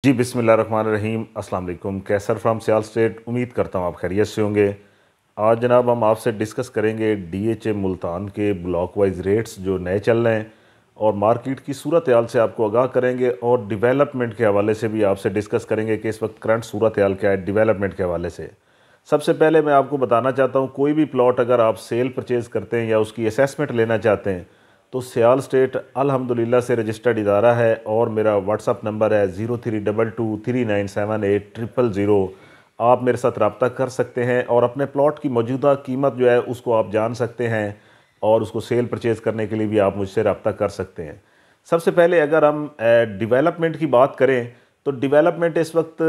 जी बिस्मिल्लाहिर्रहमानिर्रहीम अस्सलाम वालेकुम। कैसर फ्राम सियाल स्टेट। उम्मीद करता हूँ आप खैरियत से होंगे। आज जनाब हम आपसे डिस्कस करेंगे डीएचए मुल्तान के ब्लॉक वाइज रेट्स जो नए चल रहे हैं और मार्केट की सूरत हाल से आपको आगाह करेंगे और डेवलपमेंट के हवाले से भी आपसे डिस्कस करेंगे कि इस वक्त करंट सूरत हाल क्या है डेवलपमेंट के हवाले से। सबसे पहले मैं आपको बताना चाहता हूँ, कोई भी प्लॉट अगर आप सेल परचेज़ करते हैं या उसकी असेसमेंट लेना चाहते हैं तो सियाल स्टेट अल्हम्दुलिल्लाह से रजिस्टर्ड इदारा है और मेरा व्हाट्सअप नंबर है 0322397800। आप मेरे साथ रब्ता कर सकते हैं और अपने प्लॉट की मौजूदा कीमत जो है उसको आप जान सकते हैं और उसको सेल परचेज़ करने के लिए भी आप मुझसे रब्ता कर सकते हैं। सबसे पहले अगर हम डेवलपमेंट की बात करें तो डेवलपमेंट इस वक्त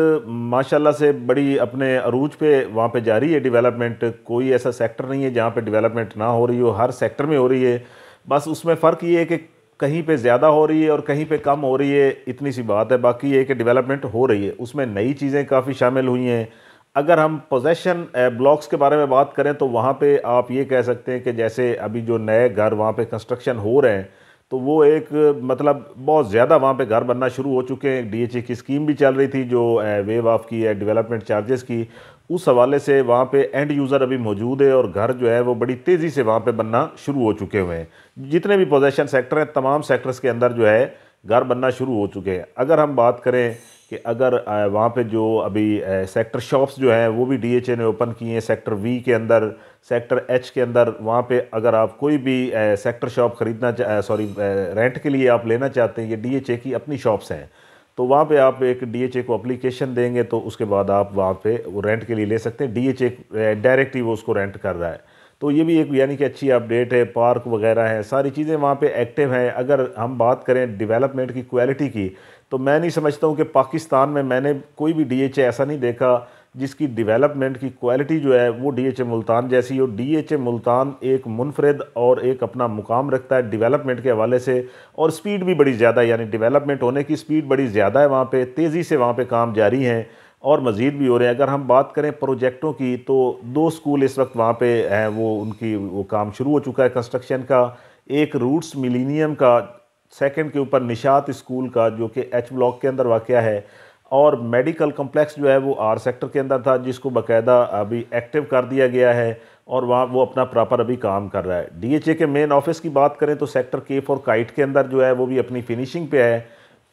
माशाल्लाह से बड़ी अपने अरूज पे वहाँ पे जारी है। डेवलपमेंट कोई ऐसा सेक्टर नहीं है जहाँ पे डेवलपमेंट ना हो रही हो, हर सेक्टर में हो रही है। बस उसमें फ़र्क ये है कि कहीं पे ज़्यादा हो रही है और कहीं पे कम हो रही है, इतनी सी बात है। बाकी ये कि डेवलपमेंट हो रही है, उसमें नई चीज़ें काफ़ी शामिल हुई हैं। अगर हम पोजेशन ब्लॉक्स के बारे में बात करें तो वहाँ पे आप ये कह सकते हैं कि जैसे अभी जो नए घर वहाँ पे कंस्ट्रक्शन हो रहे हैं तो वो एक मतलब बहुत ज़्यादा वहाँ पे घर बनना शुरू हो चुके हैं। डीएचए की स्कीम भी चल रही थी जो वेव ऑफ की है डेवलपमेंट चार्जेस की, उस हवाले से वहाँ पे एंड यूज़र अभी मौजूद है और घर जो है वो बड़ी तेज़ी से वहाँ पे बनना शुरू हो चुके हुए हैं। जितने भी पोजेशन सेक्टर हैं तमाम सेक्टर्स के अंदर जो है घर बनना शुरू हो चुके हैं। अगर हम बात करें कि अगर वहाँ पे जो अभी सेक्टर शॉप्स जो हैं वो भी डीएचए ने ओपन किए हैं, सेक्टर वी के अंदर, सेक्टर एच के अंदर, वहाँ पे अगर आप कोई भी सेक्टर शॉप खरीदना रेंट के लिए आप लेना चाहते हैं, ये डीएचए की अपनी शॉप्स हैं, तो वहाँ पे आप एक डीएचए को एप्लीकेशन देंगे तो उसके बाद आप वहाँ पे वो रेंट के लिए ले सकते हैं। डीएचए डायरेक्ट ही वो उसको रेंट कर रहा है, तो ये भी एक यानी कि अच्छी अपडेट है। पार्क वगैरह हैं, सारी चीज़ें वहाँ पे एक्टिव हैं। अगर हम बात करें डेवलपमेंट की क्वालिटी की तो मैं नहीं समझता हूँ कि पाकिस्तान में मैंने कोई भी डीएचए ऐसा नहीं देखा जिसकी डेवलपमेंट की क्वालिटी जो है वो डीएचए मुल्तान जैसी हो। डीएचए मुल्तान एक मुनफरद और एक अपना मुकाम रखता है डेवलपमेंट के हवाले से, और स्पीड भी बड़ी ज़्यादा है, यानी डेवलपमेंट होने की स्पीड बड़ी ज़्यादा है वहाँ पे, तेज़ी से वहाँ पे काम जारी हैं और मज़ीद भी हो रहे हैं। अगर हम बात करें प्रोजेक्टों की तो 2 स्कूल इस वक्त वहाँ पे हैं, वो काम शुरू हो चुका है कंस्ट्रक्शन का। एक रूट्स मिलीनियम का, सेकंड के ऊपर निशात स्कूल का जो कि एच ब्लॉक के अंदर वाक़या है, और मेडिकल कम्प्लेक्स जो है वो आर सेक्टर के अंदर था जिसको बाकायदा अभी एक्टिव कर दिया गया है और वहाँ वो अपना प्रॉपर अभी काम कर रहा है। डीएचए के मेन ऑफिस की बात करें तो सेक्टर के फॉर काइट के अंदर जो है वो भी अपनी फिनिशिंग पे है,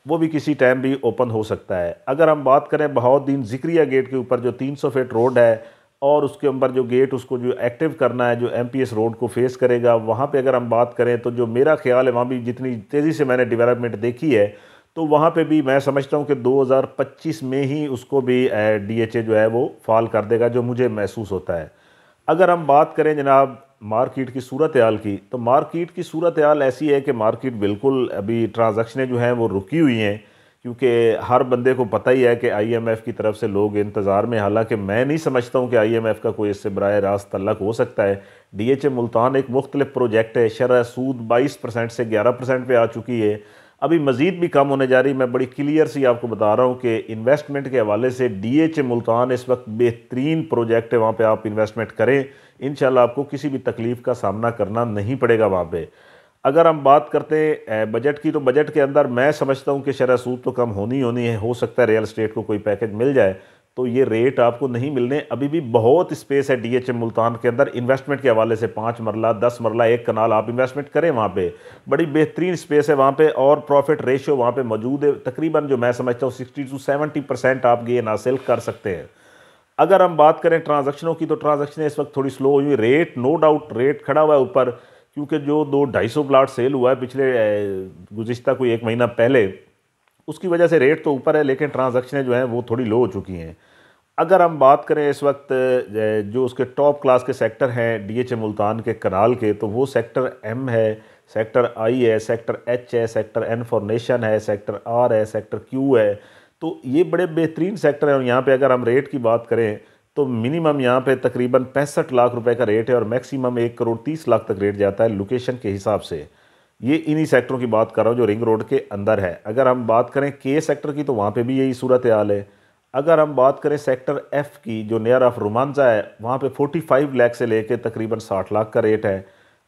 वो भी किसी टाइम भी ओपन हो सकता है। अगर हम बात करें बहाउद्दीन ज़िक्रिया गेट के ऊपर जो 300 फीट रोड है और उसके ऊपर जो गेट उसको जो एक्टिव करना है जो एमपीएस रोड को फेस करेगा, वहाँ पे अगर हम बात करें तो जो मेरा ख्याल है वहाँ भी जितनी तेज़ी से मैंने डेवलपमेंट देखी है तो वहाँ पे भी मैं समझता हूँ कि 2025 में ही उसको भी डीएचए जो है वो फॉल कर देगा, जो मुझे महसूस होता है। अगर हम बात करें जनाब मार्केट की सूरत हाल की, तो मार्केट की सूरत हाल ऐसी है कि मार्केट बिल्कुल अभी ट्रांजैक्शनें जो हैं वो रुकी हुई हैं, क्योंकि हर बंदे को पता ही है कि आईएमएफ की तरफ से लोग इंतज़ार में। हालांकि मैं नहीं समझता हूँ कि आईएमएफ का कोई इससे बराह रास्त तल्लक हो सकता है। डीएचए मुल्तान एक मुख्तलिफ प्रोजेक्ट है, शरह सूद 22% से 11% पे आ चुकी है, अभी मज़ीद भी कम होने जा रही। मैं बड़ी क्लियर सी आपको बता रहा हूँ कि इन्वेस्टमेंट के हवाले से डीएचए मुल्तान इस वक्त बेहतरीन प्रोजेक्ट है, वहाँ पे आप इन्वेस्टमेंट करें, इंशाल्लाह आपको किसी भी तकलीफ़ का सामना करना नहीं पड़ेगा वहाँ पे। अगर हम बात करते हैं बजट की, तो बजट के अंदर मैं समझता हूँ कि शरह सूद तो कम होनी होनी है। हो सकता है रियल एस्टेट को कोई पैकेज मिल जाए तो ये रेट आपको नहीं मिलने। अभी भी बहुत स्पेस है डीएचए मुल्तान के अंदर इन्वेस्टमेंट के हवाले से। 5 मरला 10 मरला एक कनाल आप इन्वेस्टमेंट करें वहाँ पे, बड़ी बेहतरीन स्पेस है वहाँ पे और प्रॉफिट रेशियो वहाँ पे मौजूद है। तकरीबन जो मैं समझता हूँ 60 से 70% आप गेन हासिल कर सकते हैं। अगर हम बात करें ट्रांजैक्शनों की, तो ट्रांजैक्शन इस वक्त थोड़ी स्लो हुई। रेट नो डाउट रेट खड़ा हुआ है ऊपर, क्योंकि जो 200-250 प्लाट सेल हुआ है पिछले गुज़िश्ता कोई 1 महीना पहले, उसकी वजह से रेट तो ऊपर है लेकिन ट्रांजैक्शनें जो हैं वो थोड़ी लो हो चुकी हैं। अगर हम बात करें इस वक्त जो उसके टॉप क्लास के सेक्टर हैं डीएचए मुल्तान के कनाल के, तो वो सेक्टर एम है, सेक्टर आई है, सेक्टर एच है, सेक्टर एन फॉर नेशन है, सेक्टर आर है, सेक्टर क्यू है। तो ये बड़े बेहतरीन सेक्टर हैं और यहाँ पे अगर हम रेट की बात करें तो मिनिमम यहाँ पे तकरीबन 65 लाख रुपए का रेट है और मैक्सिमम 1 करोड़ 30 लाख तक रेट जाता है लोकेशन के हिसाब से। ये इन्हीं सेक्टरों की बात कर रहा हूँ जो रिंग रोड के अंदर है। अगर हम बात करें के सेक्टर की तो वहाँ पे भी यही सूरत हाल है। अगर हम बात करें सेक्टर एफ की जो नियर ऑफ रोमांचा है, वहाँ पे 45 लाख से लेके तकरीबन 60 लाख का रेट है।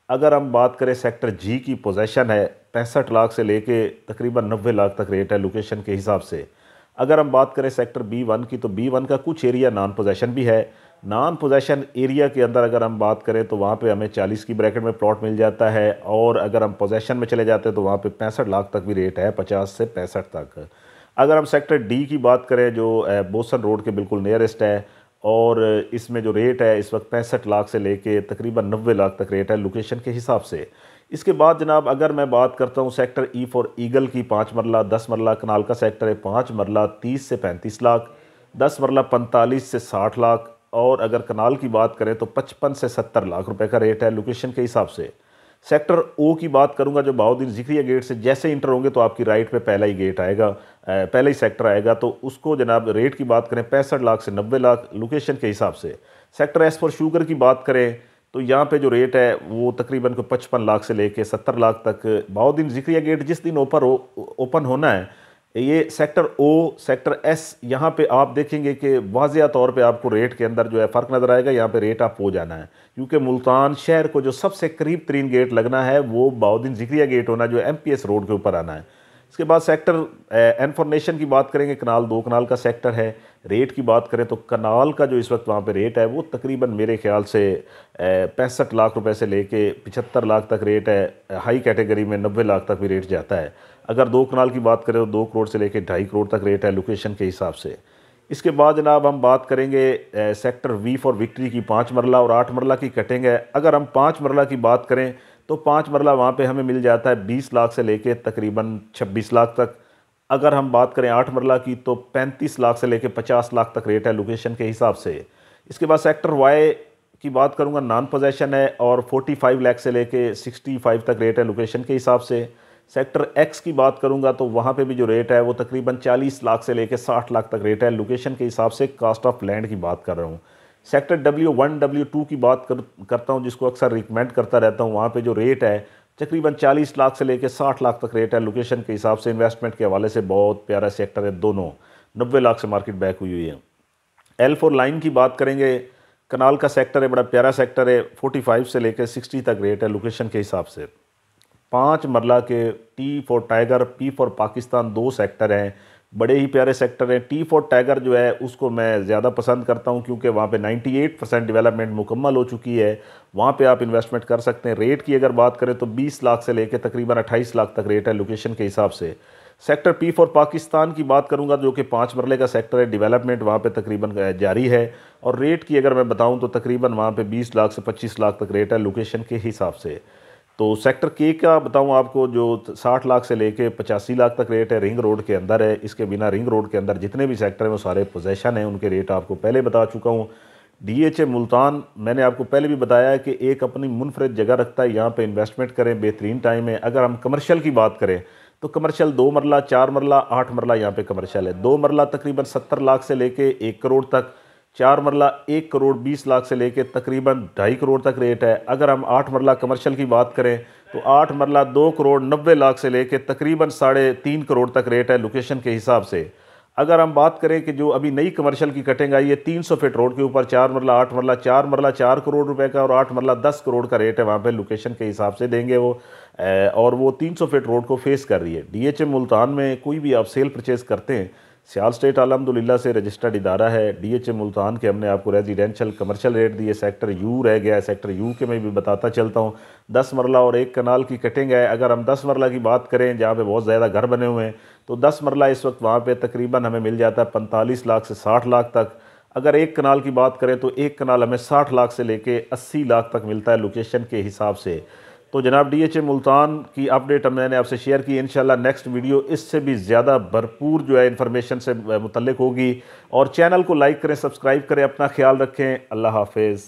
अगर हम बात करें सेक्टर जी की पोजेशन है, 65 लाख से लेके तकरीबन 90 लाख तक रेट है लोकेशन के हिसाब से। अगर हम बात करें सेक्टर B1 की, तो B1 का कुछ एरिया नॉन पोजेशन भी है। नॉन पोजेशन एरिया के अंदर अगर हम बात करें तो वहाँ पे हमें 40 की ब्रैकेट में प्लॉट मिल जाता है, और अगर हम पोजेशन में चले जाते हैं तो वहाँ पे 65 लाख तक भी रेट है, 50 से 65 तक। अगर हम सेक्टर डी की बात करें, जो बोसन रोड के बिल्कुल नियरेस्ट है, और इसमें जो रेट है इस वक्त 65 लाख से लेके तकरीबन 90 लाख तक रेट है लोकेशन के हिसाब से। इसके बाद जनाब अगर मैं बात करता हूँ सेक्टर ई फॉर ईगल की, 5 मरला 10 मरला कनाल का सेक्टर है, 5 मरला 30 से 35 लाख, 10 मरला 45 से 60 लाख, और अगर कनाल की बात करें तो 55 से 70 लाख रुपए का रेट है लोकेशन के हिसाब से। सेक्टर ओ की बात करूंगा, जो बहाउद्दीन ज़िक्रिया गेट से जैसे इंटर होंगे तो आपकी राइट पे पहला ही गेट आएगा, पहला ही सेक्टर आएगा, तो उसको जनाब रेट की बात करें 65 लाख से 90 लाख लोकेशन के हिसाब से। सेक्टर एस फॉर शुगर की बात करें तो यहाँ पे जो रेट है वो तकरीबन को 55 लाख से लेके 70 लाख तक। बहाउद्दीन ज़िक्रिया गेट जिस दिन ओपन होना है, ये सेक्टर ओ, सेक्टर एस, यहाँ पे आप देखेंगे कि वाज़िया तौर पे आपको रेट के अंदर जो है फ़र्क नज़र आएगा। यहाँ पे रेट आप हो जाना है, क्योंकि मुल्तान शहर को जो सबसे करीब तरीन गेट लगना है वो बहाउद्दीन ज़िक्रिया गेट होना, जो MPS रोड के ऊपर आना है। इसके बाद सेक्टर इन्फॉर्मेशन की बात करेंगे, कनाल 2 कनाल का सेक्टर है। रेट की बात करें तो कनाल का जो इस वक्त वहाँ पे रेट है वो तकरीबन मेरे ख्याल से 65 लाख रुपए से लेके 75 लाख तक रेट है। हाई कैटेगरी में 90 लाख तक भी रेट जाता है। अगर 2 कनाल की बात करें तो 2 करोड़ से लेके 2.5 करोड़ तक रेट है लोकेशन के हिसाब से। इसके बाद जनाब हम बात करेंगे सेक्टर वी फॉर विक्ट्री की, 5 मरला और 8 मरला की कटिंग है। अगर हम 5 मरला की बात करें तो 5 मरला वहाँ पे हमें मिल जाता है 20 लाख से लेके तकरीबन 26 लाख तक। अगर हम बात करें 8 मरला की तो 35 लाख से लेके 50 लाख तक रेट है लोकेशन के हिसाब से। इसके बाद सेक्टर वाई की बात करूँगा, नॉन पोजेशन है और 45 लाख से लेके 65 तक रेट है लोकेशन के हिसाब से। सेक्टर एक्स की बात करूंगा तो वहाँ पे भी जो रेट है वो तकरीबन 40 लाख से लेकर 60 लाख तक रेट है लोकेशन के हिसाब से। कास्ट ऑफ लैंड की बात कर रहा हूँ। सेक्टर W1 W2 की बात करता हूँ, जिसको अक्सर रिकमेंड करता रहता हूँ। वहाँ पे जो रेट है तकरीबन 40 लाख से लेकर 60 लाख तक रेट है लोकेशन के हिसाब से। इन्वेस्टमेंट के हवाले से बहुत प्यारा सेक्टर है, दोनों 90 लाख से मार्केट बैक हुई है। L4 लाइन की बात करेंगे, कनाल का सेक्टर है, बड़ा प्यारा सेक्टर है, 45 से लेकर 60 तक रेट है लोकेशन के हिसाब से। 5 मरला के T for tiger, P for Pakistan 2 sector हैं, बड़े ही प्यारे सेक्टर हैं। T फॉर टाइगर जो है उसको मैं ज़्यादा पसंद करता हूं, क्योंकि वहाँ पे 98% डेवलपमेंट मुकम्मल हो चुकी है। वहाँ पे आप इन्वेस्टमेंट कर सकते हैं। रेट की अगर बात करें तो 20 लाख से लेकर तकरीबन 28 लाख तक रेट है लोकेशन के हिसाब से। सेक्टर P फॉर पाकिस्तान की बात करूंगा, जो कि 5 मरले का सेक्टर है, डेवलपमेंट वहाँ पे तकरीबन जारी है। और रेट की अगर मैं बताऊं तो तकरीबन वहाँ पे 20 लाख से 25 लाख तक रेट है लोकेशन के हिसाब से। तो सेक्टर के का बताऊं आपको, जो 60 लाख से लेके 85 लाख तक रेट है, रिंग रोड के अंदर है। इसके बिना रिंग रोड के अंदर जितने भी सेक्टर हैं वो सारे पोजेशन हैं, उनके रेट आपको पहले बता चुका हूँ। DHA मुल्तान मैंने आपको पहले भी बताया है कि एक अपनी मुनफरद जगह रखता है, यहाँ पे इन्वेस्टमेंट करें, बेहतरीन टाइम है। अगर हम कमर्शियल की बात करें तो कमर्शियल 2 मरला, 4 मरला, 8 मरला यहाँ पे कमर्शियल है। 2 मरला तकरीबन 70 लाख से लेके 1 करोड़ तक, 4 मरला 1 करोड़ 20 लाख से लेके तकरीबन 2.5 करोड़ तक रेट है। अगर हम 8 मरला कमर्शियल की बात करें तो 8 मरला 2 करोड़ 90 लाख से लेके तकरीबन 3.5 करोड़ तक रेट है लोकेशन के हिसाब से। अगर हम बात करें कि जो अभी नई कमर्शियल की कटिंग आई है 300 फीट रोड के ऊपर, 4 मरला 8 मरला, 4 मरला 4 करोड़ रुपए का और 8 मरला 10 करोड़ का रेट है वहाँ पे लोकेशन के हिसाब से देंगे वो। और वो 300 फीट रोड को फेस कर रही है। DHA मुल्तान में कोई भी आप सेल परचेज़ करते हैं, सियाल स्टेट अल्हम्दुलिल्लाह से रजिस्टर्ड इदारा है। DHA मुल्तान के हमने आपको रेजिडेंशियल कमर्शियल रेट दिए। सेक्टर यू रह गया है, सेक्टर यू के मैं भी बताता चलता हूँ। 10 मरला और 1 कनाल की कटिंग है। अगर हम 10 मरला की बात करें, जहाँ पे बहुत ज़्यादा घर बने हुए हैं, तो 10 मरला इस वक्त वहाँ पे तकरीबन हमें मिल जाता है 45 लाख से 60 लाख तक। अगर 1 कनाल की बात करें तो 1 कनाल हमें 60 लाख से लेके 80 लाख तक मिलता है लोकेशन के हिसाब से। तो जनाब DHA मुल्तान की अपडेट मैंने आपसे शेयर की। इंशाल्लाह नेक्स्ट वीडियो इससे भी ज़्यादा भरपूर जो है इन्फॉर्मेशन से मुतल्लिक होगी। और चैनल को लाइक करें, सब्सक्राइब करें, अपना ख्याल रखें। अल्लाह हाफिज़।